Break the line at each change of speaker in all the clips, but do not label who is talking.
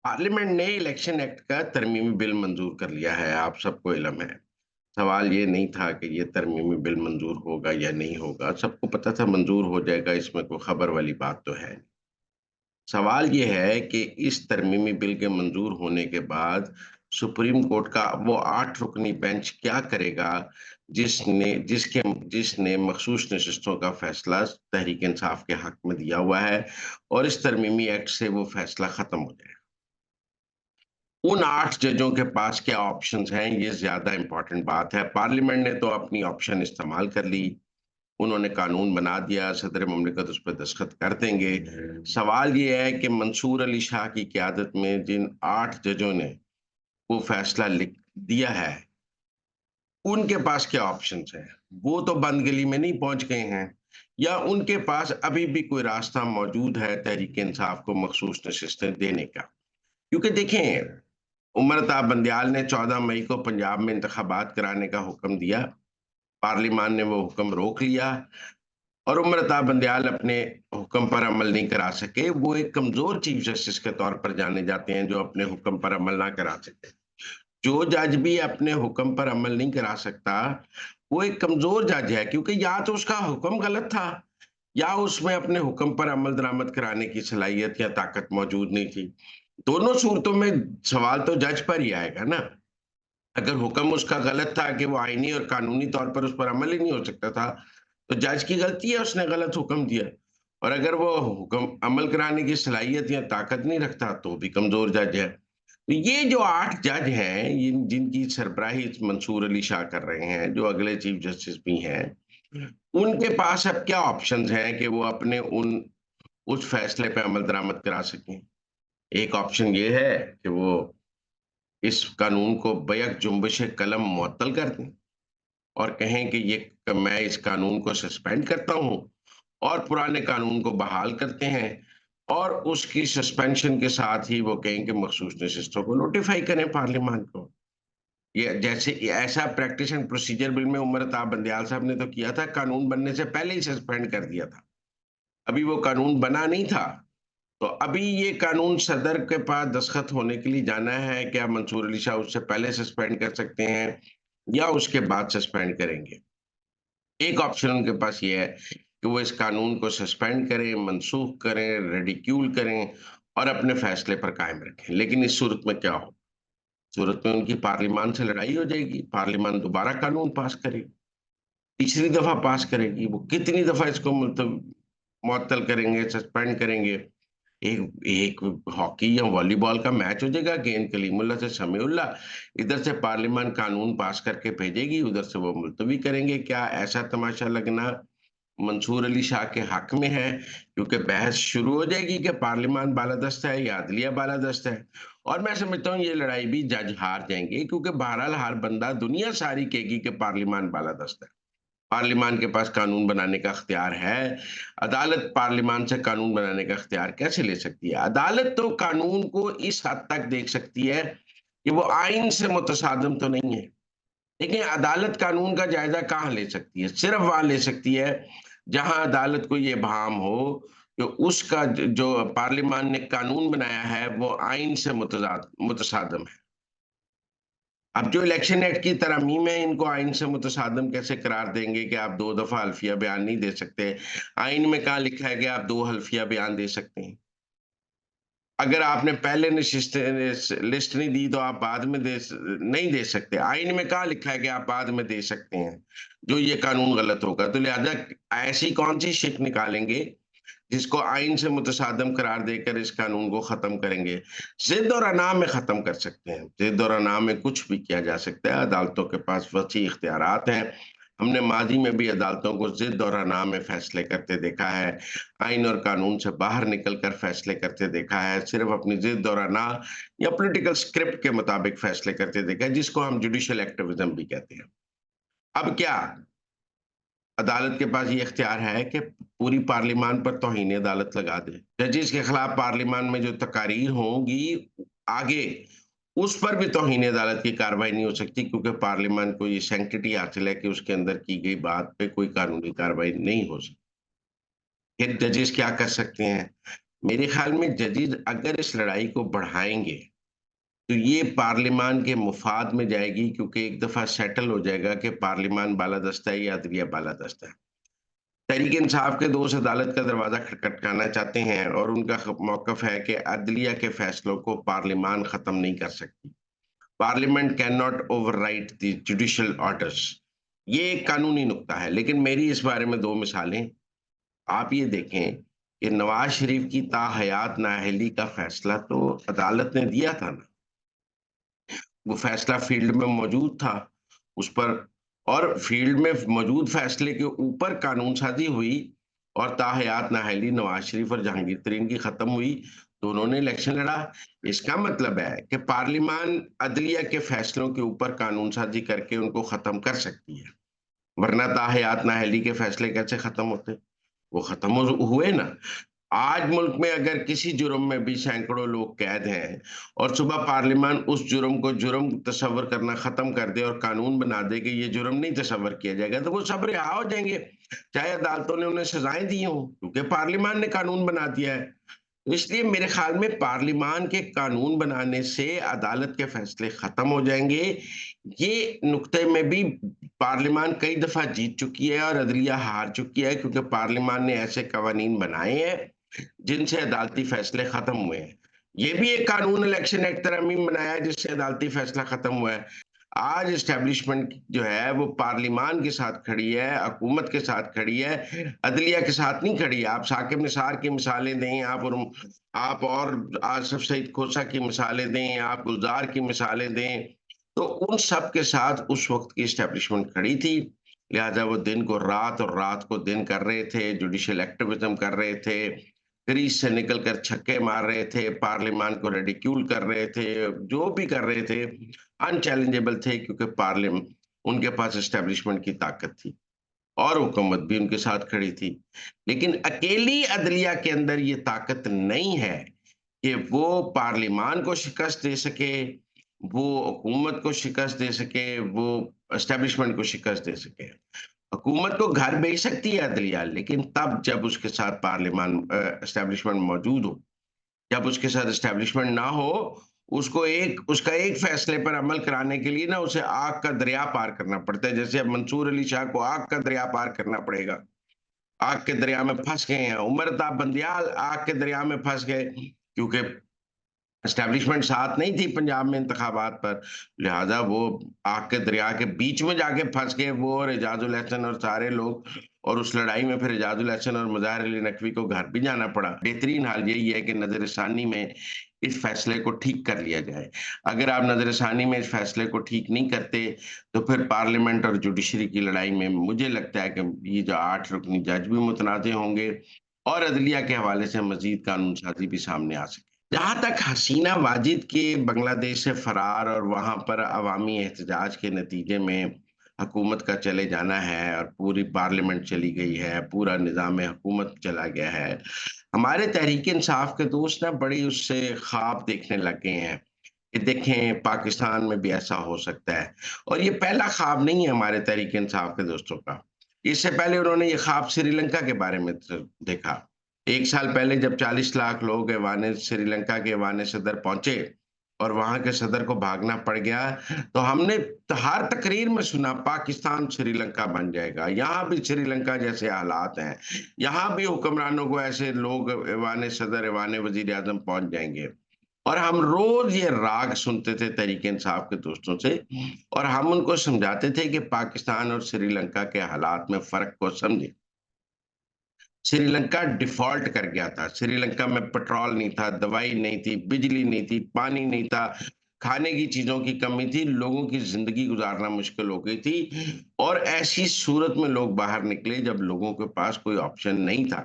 Parliament ने election act का तरमीमी bill मंजूर कर लिया है, आप सबको इल्म है। सवाल ये नहीं था कि ये तरमीमी बिल मंजूर होगा या नहीं होगा, सबको पता था मंजूर हो जाएगा, इसमें कोई खबर वाली बात तो है नहीं। सवाल ये है कि इस तरमीमी बिल के मंजूर होने के बाद सुप्रीम कोर्ट का वो 8 रुकनी बेंच क्या करेगा, जिसने मखसूस नशिस्तों का फैसला तहरीक इंसाफ के हक में दिया हुआ है और इस तरमीमी एक्ट से वो फैसला खत्म हो जाएगा। उन 8 जजों के पास क्या ऑप्शंस हैं, ये ज़्यादा इम्पोर्टेंट बात है। पार्लियामेंट ने तो अपनी ऑप्शन इस्तेमाल कर ली। उन्होंने कानून बना दिया, सदर ममलिकत उस पे दस्तखत कर देंगे। सवाल ये है कि मंसूर अली शाह की क़यादत में जिन 8 जजों ने वो फैसला लिख दिया है, उनके पास क्या ऑप्शंस हैं? वो तो बंद गली में नहीं पहुँच गए हैं या उनके पास अभी भी कोई रास्ता मौजूद है तहरीक इंसाफ को मखसूस नशिस्तें देने का? क्योंकि देखें, उमर अता बंदियाल ने 14 मई को पंजाब में इंतखाबात कराने का हुक्म दिया। पार्लिमान ने वो हुक्म रोक लिया और उमर अता बंदियाल अपने हुक्म पर अमल नहीं करा सके। वो एक कमज़ोर चीफ जस्टिस के तौर पर जाने जाते हैं, जो अपने हुक्म पर अमल ना करा सके। जो जज भी अपने हुक्म पर अमल नहीं करा सकता, वो एक कमज़ोर जज है क्योंकि या तो उसका हुक्म गलत था या उसमें अपने हुक्म पर अमल दरामद कराने की सलाहियत या ताकत मौजूद नहीं थी। दोनों सूरतों में सवाल तो जज पर ही आएगा ना। अगर हुक्म उसका गलत था कि वो आईनी और कानूनी तौर पर उस पर अमल ही नहीं हो सकता था, तो जज की गलती है, उसने गलत हुक्म दिया। और अगर वो हुक्म अमल कराने की सलाहियत या ताकत नहीं रखता, तो भी कमज़ोर जज है। तो ये जो 8 जज हैं, जिनकी सरबराही मंसूर अली शाह कर रहे हैं, जो अगले चीफ जस्टिस भी हैं, उनके पास अब क्या ऑप्शंस हैं कि वो अपने उस फैसले पे अमल दरामद करा सकें। एक ऑप्शन ये है कि वो इस कानून को बैक जुम्बिश कलम मुअत्तल कर दें और कहें कि मैं इस कानून को सस्पेंड करता हूं और पुराने कानून को बहाल करते हैं और उसकी सस्पेंशन के साथ ही वो कहें कि मखसूस नशिस्तों को नोटिफाई करें पार्लियामान को। ये ऐसा प्रैक्टिस एंड प्रोसीजर बिल में उमर अता बंदियाल साहब ने तो किया था, कानून बनने से पहले ही सस्पेंड कर दिया था। अभी वो कानून बना नहीं था, तो अभी ये कानून सदर के पास दस्तखत होने के लिए जाना है। क्या मंसूर अली शाह उससे पहले सस्पेंड कर सकते हैं या उसके बाद सस्पेंड करेंगे? एक ऑप्शन उनके पास ये है कि वो इस कानून को सस्पेंड करें, मनसूख करें, रिडिक्यूल करें और अपने फैसले पर कायम रखें। लेकिन इस सूरत में क्या हो? सूरत में उनकी पार्लियामान से लड़ाई हो जाएगी, पार्लियामान दोबारा कानून पास करेगी, तीसरी दफा पास करेगी। वो कितनी दफा इसको मुअत्तल करेंगे, सस्पेंड करेंगे। एक एक हॉकी या वॉलीबॉल का मैच हो जाएगा, गेंद कलीमुल्लाह से समीउल्लाह, इधर से पार्लियामान कानून पास करके भेजेगी, उधर से वो मुलतवी करेंगे। क्या ऐसा तमाशा लगना मंसूर अली शाह के हक में है? क्योंकि बहस शुरू हो जाएगी कि पार्लियामान बालादस्त है या अदलिया बालादस्त है। और मैं समझता हूँ ये लड़ाई भी जज हार जाएंगे, क्योंकि बहरहाल हर बंदा दुनिया सारी कहेगी कि पार्लियामान बालादस्त है। पार्लियामान के पास कानून बनाने का इख्तियार है। अदालत पार्लियामान से कानून बनाने का इख्तियार कैसे ले सकती है? अदालत तो कानून को इस हद तक देख सकती है कि वो आइन से मुतसादिम तो नहीं है। लेकिन अदालत कानून का जायज़ा कहाँ ले सकती है? सिर्फ़ वहाँ ले सकती है, जहाँ अदालत को ये भान हो कि उसका जो पार्लियामान ने कानून बनाया है, वो आइन से मुतसादिम है। अब जो इलेक्शन एक्ट की तरमीम है, इनको आइन से मुतसादम कैसे करार देंगे कि आप 2 दफ़ा हल्फिया बयान नहीं दे सकते? आइन में कहाँ लिखा है कि आप 2 हल्फिया बयान दे सकते हैं? अगर आपने पहले लिस्ट नहीं दी, तो आप बाद में नहीं दे सकते। आइन में कहाँ लिखा है कि आप बाद में दे सकते हैं, जो ये कानून गलत होगा? तो लिहाज़ा ऐसी कौन-सी शिक निकालेंगे जिसको आइन से मुतसादम करार देकर इस कानून को खत्म करेंगे। ज़िद और अना में खत्म कर सकते हैं। ज़िद और अना में कुछ भी किया जा सकता है। अदालतों के पास वसी इख्तियारात हैं। हमने माज़ी में भी अदालतों को ज़िद और अना में फैसले करते देखा है। आइन और कानून से बाहर निकल कर फैसले करते देखा है। सिर्फ़ अपनी ज़िद और अना या पॉलिटिकल स्क्रिप्ट के मुताबिक फैसले करते देखा है, जिसको हम जुडिशियल एक्टिविज़्म भी कहते हैं। अब क्या अदालत के पास ये इख्तियार है कि पूरी पार्लियामान पर तौहीन अदालत लगा दे। जजेस के खिलाफ पार्लियामान में जो तकारीर होंगी आगे, उस पर भी तौहीन अदालत की कार्रवाई नहीं हो सकती, क्योंकि पार्लियामान को ये सैंक्टिटी हासिल है कि उसके अंदर की गई बात पे कोई कानूनी कार्रवाई नहीं हो सकती। फिर जजेस क्या कर सकते हैं? मेरे ख्याल में जजेस अगर इस लड़ाई को बढ़ाएंगे तो ये पार्लिमान के मुफाद में जाएगी, क्योंकि एक दफा सेटल हो जाएगा कि पार्लिमान बालादस्ता है या अदलिया बालादस्ता है। तहरीक इंसाफ के दोस्त अदालत का दरवाजा खटखटाना चाहते हैं और उनका मौकफ है कि अदलिया के फैसलों को पार्लिमान खत्म नहीं कर सकती। Parliament can not overwrite the judicial orders. ये एक कानूनी नुक्ता है, लेकिन मेरी इस बारे में दो मिसालें। आप ये देखें कि नवाज शरीफ की ताहयात नाअहली का फैसला तो अदालत ने दिया था ना, वो फैसला फील्ड में मौजूद था, उस पर, और फील्ड में मौजूद फैसले के ऊपर कानून साजी हुई और ताहयात नाअहली नवाज शरीफ और जहांगीर तरीन की खत्म हुई। दोनों ने इलेक्शन लड़ा। इसका मतलब है कि पार्लियामान अदलिया के फैसलों के ऊपर कानून साजी करके उनको खत्म कर सकती है, वरना ताहयात नाअहली के फैसले कैसे खत्म होते? वो खत्म हुए ना। आज मुल्क में अगर किसी जुर्म में भी सैकड़ों लोग कैद हैं और सुबह पार्लियामान उस जुर्म को जुर्म तस्वर करना खत्म कर दे और कानून बना दे कि ये जुर्म नहीं तस्वर किया जाएगा, तो वो सब रिहा हो जाएंगे, चाहे अदालतों ने उन्हें सजाएं दी हों, क्योंकि पार्लियामान ने कानून बना दिया है। तो इसलिए मेरे ख्याल में पार्लियामान के कानून बनाने से अदालत के फैसले खत्म हो जाएंगे। ये नुक्ते में भी पार्लियामान कई दफा जीत चुकी है और अदलिया हार चुकी है, क्योंकि पार्लियामान ने ऐसे कवानीन बनाए हैं जिनसे अदालती फैसले खत्म हुए हैं। ये भी एक कानून इलेक्शन एक्ट तरमीम बनाया है जिससे अदालती फैसला खत्म हुआ है। आज एस्टेब्लिशमेंट जो है वो पार्लियामान के साथ खड़ी है, हुकूमत के साथ खड़ी है, अदलिया के साथ नहीं खड़ी है। आप साकिब निसार की मिसालें दें, आप और आसिफ सईद खोसा की मिसालें दें, आप गुलजार की मिसालें दें, तो उन सब के साथ उस वक्त की एस्टेब्लिशमेंट खड़ी थी। लिहाजा वो दिन को रात और रात को दिन कर रहे थे, जुडिशियल एक्टिविज्म कर रहे थे, क्रीज से निकलकर छक्के मार रहे थे, पार्लियामान को रिडिक्यूल कर रहे थे, जो भी कर रहे थे अनचैलेंजेबल थे, क्योंकि पार्लियामेंट उनके पास एस्टेब्लिशमेंट की ताकत थी और हुकूमत भी उनके साथ खड़ी थी। लेकिन अकेली अदलिया के अंदर ये ताकत नहीं है कि वो पार्लियामान को शिकस्त दे सके, वो हुकूमत को शिकस्त दे सके, वो एस्टेब्लिशमेंट को शिकस्त दे सके। हुकूमत को घर भेज सकती है अदलिया, लेकिन तब जब उसके साथ पार्लियामान एस्टेब्लिशमेंट मौजूद हो। जब उसके साथ एस्टेब्लिशमेंट ना हो, उसका एक फैसले पर अमल कराने के लिए ना उसे आग का दरिया पार करना पड़ता है। जैसे अब मंसूर अली शाह को आग का दरिया पार करना पड़ेगा, आग के दरिया में फंस गए हैं। उमर अता बंदियाल आग के दरिया में फंस गए, क्योंकि एस्टेब्लिशमेंट साथ नहीं थी पंजाब में इंतखाबात पर, लिहाजा वो आग के दरिया के बीच में जाके फंस गए, वो और एजाजुल एहसन और सारे लोग। और उस लड़ाई में फिर एजाजुल एहसन और मुज़ाहिर अली नकवी को घर भी जाना पड़ा। बेहतरीन हाल यही है कि नज़र-ए-सानी में इस फैसले को ठीक कर लिया जाए। अगर आप नज़र-ए-सानी में इस फैसले को ठीक नहीं करते, तो फिर पार्लियामेंट और जुडिशरी की लड़ाई में मुझे लगता है कि ये जो 8 रुकनी जज भी मुतनाज़ होंगे और अदलिया के हवाले से मज़ीद कानून साज़ी भी सामने आ सके। जहाँ तक हसीना वाजिद के बांग्लादेश से फरार और वहाँ पर अवामी एहतजाज के नतीजे में हुकूमत का चले जाना है और पूरी पार्लियामेंट चली गई है, पूरा निज़ाम हुकूमत चला गया है, हमारे तहरीक इंसाफ के दोस्त ना बड़ी उससे ख्वाब देखने लग गए हैं कि देखें पाकिस्तान में भी ऐसा हो सकता है। और ये पहला ख्वाब नहीं है हमारे तहरीक इंसाफ के दोस्तों का। इससे पहले उन्होंने ये ख्वाब श्रीलंका के बारे में देखा। 1 साल पहले जब 40 लाख लोग श्रीलंका के ऐवान सदर पहुंचे और वहां के सदर को भागना पड़ गया, तो हमने हर तकरीर में सुना पाकिस्तान श्रीलंका बन जाएगा, यहाँ भी श्रीलंका जैसे हालात हैं, यहाँ भी हुक्मरानों को ऐसे लोग ऐवान सदर ऐवान वजीर आजम पहुंच जाएंगे। और हम रोज ये राग सुनते थे तहरीक इंसाफ के दोस्तों से, और हम उनको समझाते थे कि पाकिस्तान और श्रीलंका के हालात में फर्क को समझे। श्रीलंका डिफॉल्ट कर गया था। श्रीलंका में पेट्रोल नहीं था, दवाई नहीं थी, बिजली नहीं थी, पानी नहीं था, खाने की चीजों की कमी थी, लोगों की जिंदगी गुजारना मुश्किल हो गई थी। और ऐसी सूरत में लोग बाहर निकले जब लोगों के पास कोई ऑप्शन नहीं था।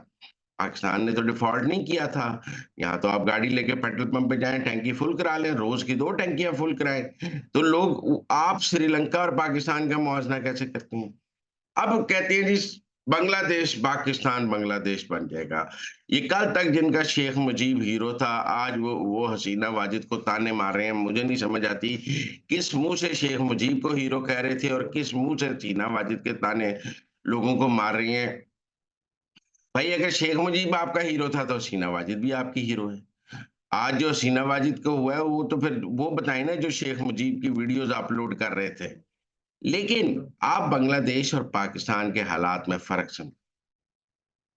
पाकिस्तान ने तो डिफॉल्ट नहीं किया था। यहाँ तो आप गाड़ी लेके पेट्रोल पंप पे जाएं, टैंकी फुल करा लें, रोज की 2 टैंकियां फुल कराएं। तो लोग आप श्रीलंका और पाकिस्तान का मुआवजा कैसे करते हैं? अब कहते हैं जी बांग्लादेश बन जाएगा। ये कल तक जिनका शेख मुजीब हीरो था, आज वो हसीना वाजिद को ताने मार रहे हैं। मुझे नहीं समझ आती किस मुंह से शेख मुजीब को हीरो कह रहे थे और किस मुंह से हसीना वाजिद के ताने लोगों को मार रही हैं। भाई अगर शेख मुजीब आपका हीरो था तो हसीना वाजिद भी आपकी हीरो है। आज जो हसीना वाजिद को हुआ है वो तो फिर वो बताए ना जो शेख मुजीब की वीडियोस अपलोड कर रहे थे। लेकिन आप बांग्लादेश और पाकिस्तान के हालात में फर्क समझ।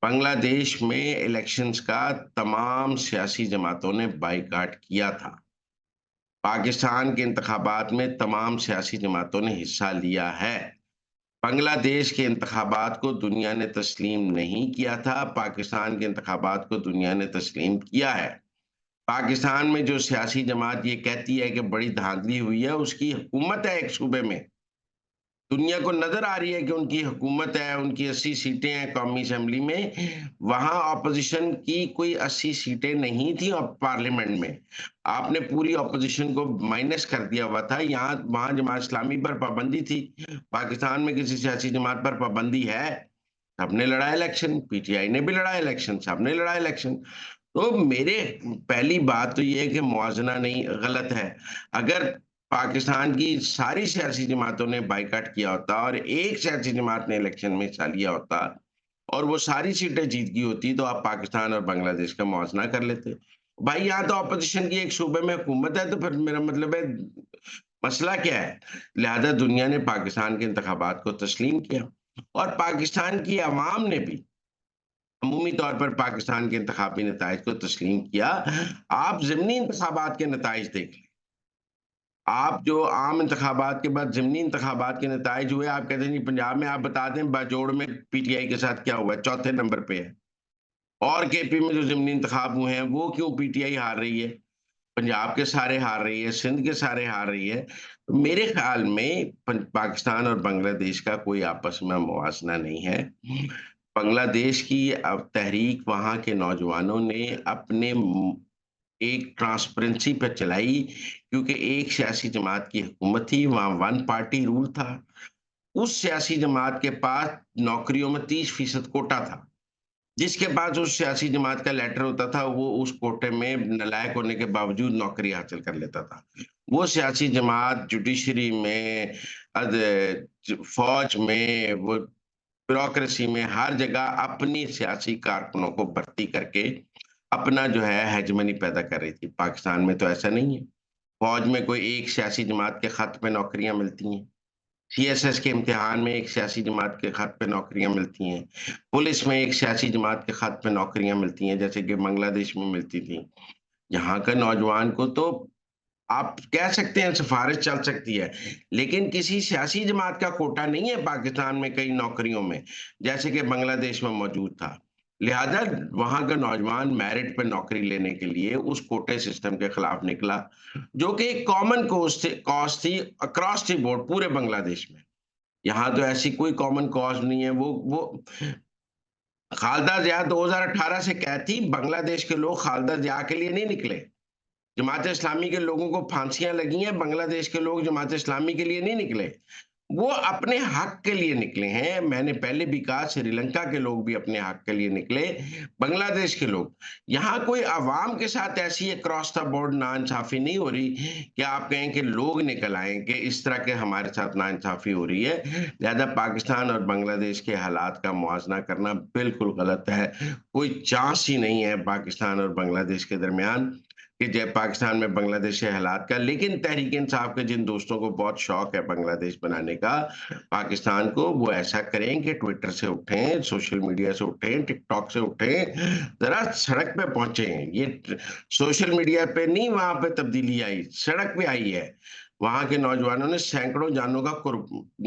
बांग्लादेश में इलेक्शंस का तमाम सियासी जमातों ने बाइकाट किया था। पाकिस्तान के इंतखाबात में तमाम सियासी जमातों ने हिस्सा लिया है। बांग्लादेश के इंतखाबात को दुनिया ने तस्लीम नहीं किया था, पाकिस्तान के इंतखाबात को दुनिया ने तस्लीम किया है। पाकिस्तान में जो सियासी जमात ये कहती है कि बड़ी धांधली हुई है, उसकी हुकूमत है एक सूबे में। दुनिया को नज़र आ रही है कि उनकी हुकूमत है, उनकी 80 सीटें हैं कौमी असेंबली में। वहाँ ऑपोज़िशन की कोई 80 सीटें नहीं थी पार्लियामेंट में। आपने पूरी ऑपोज़िशन को माइनस कर दिया हुआ था। यहाँ वहाँ जमात इस्लामी पर पाबंदी थी। पाकिस्तान में किसी सियासी जमात पर पाबंदी है? सबने लड़ा इलेक्शन, पीटीआई ने भी लड़ा इलेक्शन, सबने लड़ा इलेक्शन। तो मेरे पहली बात तो ये है कि मुवाज़ना नहीं गलत है। अगर पाकिस्तान की सारी सियासी जमातों ने बाइकआउट किया होता और एक सियासी जमात ने इलेक्शन में हिस्सा लिया होता और वो सारी सीटें जीत गई होती तो आप पाकिस्तान और बांग्लादेश का मुवाज़ना कर लेते। भाई यहाँ तो ऑपोज़िशन की एक सूबे में हुकूमत है तो फिर मेरा मतलब है मसला क्या है? लिहाज़ा दुनिया ने पाकिस्तान के इंतखाबात को तस्लीम किया और पाकिस्तान की अवाम ने भी अमूमी तौर पर पाकिस्तान के इंतखाबी नताइज को तस्लीम किया। आप ज़िमनी इंतखाबात के नताइज देख लें। आप जो आम इंतखाबात के बाद ज़िमनी इंतखाबात के नताइज हुए, आप कहते हैं जी पंजाब में आप बता दें बाजोड़ में पीटीआई के साथ क्या हुआ है, चौथे नंबर पे है। और केपी में जो ज़िमनी इंतखाब हुए हैं, वो क्यों पीटीआई हार रही है? पंजाब के सारे हार रही है, सिंध के सारे हार रही है। तो मेरे ख़्याल में पाकिस्तान और बांग्लादेश का कोई आपस में मुवाज़ना नहीं है। बांग्लादेश की तहरीक वहाँ के नौजवानों ने अपने एक ट्रांसपेरेंसी पे चलाई क्योंकि एक सियासी जमात की हुकूमत थी, वहाँ वन पार्टी रूल था। उस सियासी जमात के पास नौकरियों में 30% कोटा था। जिसके पास उस सियासी जमात का लेटर होता था, वो उस कोटे में नालायक होने के बावजूद नौकरी हासिल कर लेता था। वो सियासी जमात जुडिशरी में, अद फ़ौज में, वो ब्यूरोक्रेसी में हर जगह अपनी सियासी कारकुनों को भर्ती करके अपना जो है हेजेमनी पैदा कर रही थी। पाकिस्तान में तो ऐसा नहीं है। फ़ौज में कोई एक सियासी जमात के खत पे नौकरियाँ मिलती हैं। सीएसएस के इम्तिहान में एक सियासी जमात के खत पे नौकरियाँ मिलती हैं। पुलिस में एक सियासी जमात के खत पे नौकरियाँ मिलती हैं, जैसे कि बांग्लादेश में मिलती थी। यहाँ का नौजवान को तो आप कह सकते हैं सिफ़ारिश चल सकती है, लेकिन किसी सियासी जमात का कोटा नहीं है पाकिस्तान में कई नौकरियों में, जैसे कि बांग्लादेश में मौजूद था। लिहाज़ा वहाँ का नौजवान मेरिट पे नौकरी लेने के लिए उस कोटे सिस्टम के खिलाफ निकला, जो कि एक कॉमन कॉज़ थी अक्रॉस द बोर्ड पूरे बांग्लादेश में। यहाँ तो ऐसी कोई कॉमन कॉज़ नहीं है। वो खालदा ज़िया 2018 से कहती बांग्लादेश के लोग खालदा ज़िया के लिए नहीं निकले। जमात इस्लामी के लोगों को फांसियाँ लगी हैं, बांग्लादेश के लोग जमात इस्लामी के लिए नहीं निकले। वो अपने हक के लिए निकले हैं। मैंने पहले भी कहा श्रीलंका के लोग भी अपने हक के लिए निकले, बांग्लादेश के लोग। यहाँ कोई अवाम के साथ ऐसी अक्रॉस द बोर्ड नाइंसाफ़ी नहीं हो रही कि आप कहें कि लोग निकल आएँ कि इस तरह के हमारे साथ नाइंसाफ़ी हो रही है। लिहाज़ा पाकिस्तान और बांग्लादेश के हालात का मुवाज़ना करना बिल्कुल गलत है। कोई चांस ही नहीं है पाकिस्तान और बांग्लादेश के दरमियान कि जय पाकिस्तान में बांग्लादेश के हालात का। लेकिन तहरीक-ए-इंसाफ के जिन दोस्तों को बहुत शौक है बांग्लादेश बनाने का, पाकिस्तान को, वो ऐसा करें कि ट्विटर से उठें, सोशल मीडिया से उठें, टिकटॉक से उठें, ज़रा सड़क पे पहुँचें। ये सोशल मीडिया पे नहीं वहाँ पे तब्दीली आई, सड़क पे आई है। वहाँ के नौजवानों ने सैकड़ों जानों का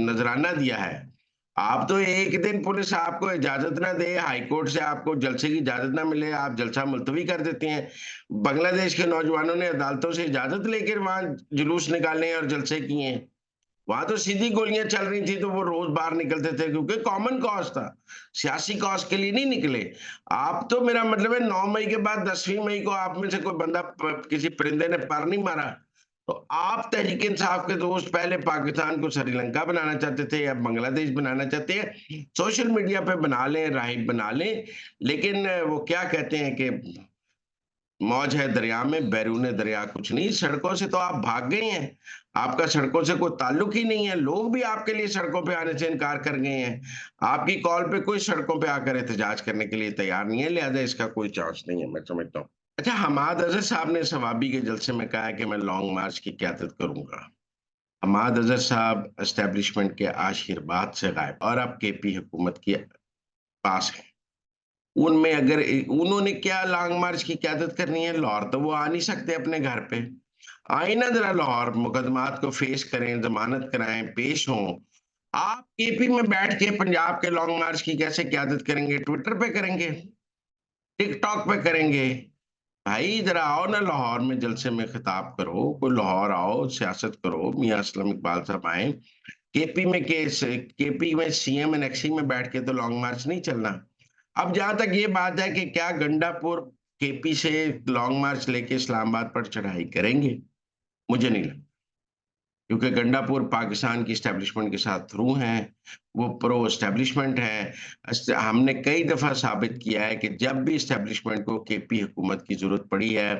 नज़राना दिया है। आप तो एक दिन पुलिस आपको इजाज़त ना दे, हाई कोर्ट से आपको जलसे की इजाज़त ना मिले, आप जलसा मुलतवी कर देते हैं। बांग्लादेश के नौजवानों ने अदालतों से इजाज़त लेकर वहाँ जुलूस निकाले हैं और जलसे किए हैं। वहाँ तो सीधी गोलियाँ चल रही थी, तो वो रोज़ बाहर निकलते थे क्योंकि कॉमन कॉज़ था, सियासी कॉज़ के लिए नहीं निकले। आप तो मेरा मतलब है 9 मई के बाद 10वीं मई को आप में से कोई बंदा प किसी परिंदे ने पर नहीं मारा। तो आप तहरीक-ए-इंसाफ के दोस्त पहले पाकिस्तान को श्रीलंका बनाना चाहते थे या बांग्लादेश बनाना चाहते हैं। सोशल मीडिया पे बना लें, राइट बना लें, लेकिन वो क्या कहते हैं कि मौज है दरिया में, बैरूने दरिया कुछ नहीं। सड़कों से तो आप भाग गए हैं। आपका सड़कों से कोई ताल्लुक ही नहीं है। लोग भी आपके लिए सड़कों पे आने से इनकार कर गए हैं। आपकी कॉल पे कोई सड़कों पे आकर एहतजाज करने के लिए तैयार नहीं है, लिहाजा इसका कोई चांस नहीं है, मैं समझता हूँ। अच्छा, हमाद अज़हर साहब ने शवाबी के जलसे में कहा है कि मैं लॉन्ग मार्च की क़यादत करूँगा। हमाद अज़हर साहब एस्टेब्लिशमेंट के आशीर्वाद से गायब और अब केपी हुकूमत के पास हैं। उनमें अगर उन्होंने क्या लॉन्ग मार्च की क़यादत करनी है? लाहौर तो वो आ नहीं सकते अपने घर पे। आइए ना ज़रा लाहौर, मुकदमात को फेस करें, ज़मानत कराएँ, पेश हों। आप केपी में बैठ के पंजाब के लॉन्ग मार्च की कैसे क़यादत करेंगे? ट्विटर पे करेंगे? टिकटॉक पे करेंगे? भाई ज़रा आओ ना लाहौर में जलसे में खिताब करो, कोई लाहौर आओ, सियासत करो, मियाँ असलम इकबाल साहब आएँ। केपी में सीएम एनेक्सी में बैठ के तो लॉन्ग मार्च नहीं चलना। अब जहाँ तक ये बात है कि क्या गंडापुर केपी से लॉन्ग मार्च लेके इस्लामाबाद पर चढ़ाई करेंगे? मुझे नहीं लगता, क्योंकि गंडापुर पाकिस्तान की एस्टेब्लिशमेंट के साथ थ्रू हैं, वो प्रो एस्टेब्लिशमेंट है। हमने कई दफ़ा साबित किया है कि जब भी एस्टेब्लिशमेंट को केपी हुकूमत की ज़रूरत पड़ी है,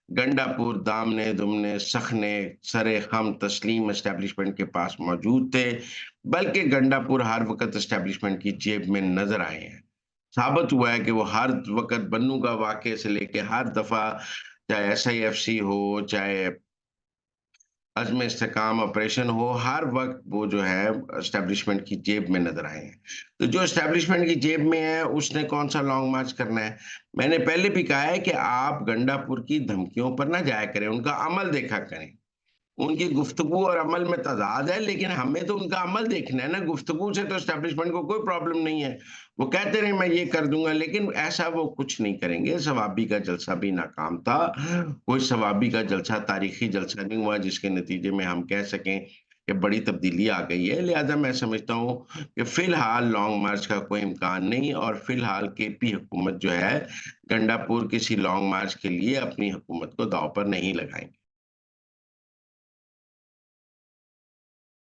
गंडापुर दामने-दुमने, सखने, सरे-खम तस्लीम एस्टेब्लिशमेंट के पास मौजूद थे, बल्कि गंडापुर हर वक़्त एस्टेब्लिशमेंट की जेब में नज़र आए हैं। साबित हुआ है कि वो हर वक़्त बन्नू का वाक़ये से लेके हर दफ़ा, चाहे एसआईएफसी हो, चाहे अज़्म इस्तेकाम ऑपरेशन हो, हर वक़्त वो जो है एस्टेब्लिशमेंट की जेब में नज़र आए हैं। तो जो एस्टेब्लिशमेंट की जेब में है, उसने कौन-सा लॉन्ग मार्च करना है? मैंने पहले भी कहा है कि आप गंडापुर की धमकियों पर ना जाया करें, उनका अमल देखा करें। उनकी गुफ्तगू और अमल में तज़ाद है, लेकिन हमें तो उनका अमल देखना है ना, गुफ्तगू से तो एस्टेब्लिशमेंट को कोई प्रॉब्लम नहीं है। वो कहते रहे मैं ये कर दूँगा, लेकिन ऐसा वो कुछ नहीं करेंगे। शवाबी का जलसा भी नाकाम था। कोई शवाबी का जलसा तारीखी जलसा नहीं हुआ जिसके नतीजे में हम कह सकें कि बड़ी तब्दीली आ गई है। लिहाज़ा मैं समझता हूँ कि फ़िलहाल लॉन्ग मार्च का कोई इम्कान नहीं और फ़िलहाल केपी हुकूमत जो है, गंडापुर किसी लॉन्ग मार्च के लिए अपनी हुकूमत को दाँव पर नहीं लगाएँगे।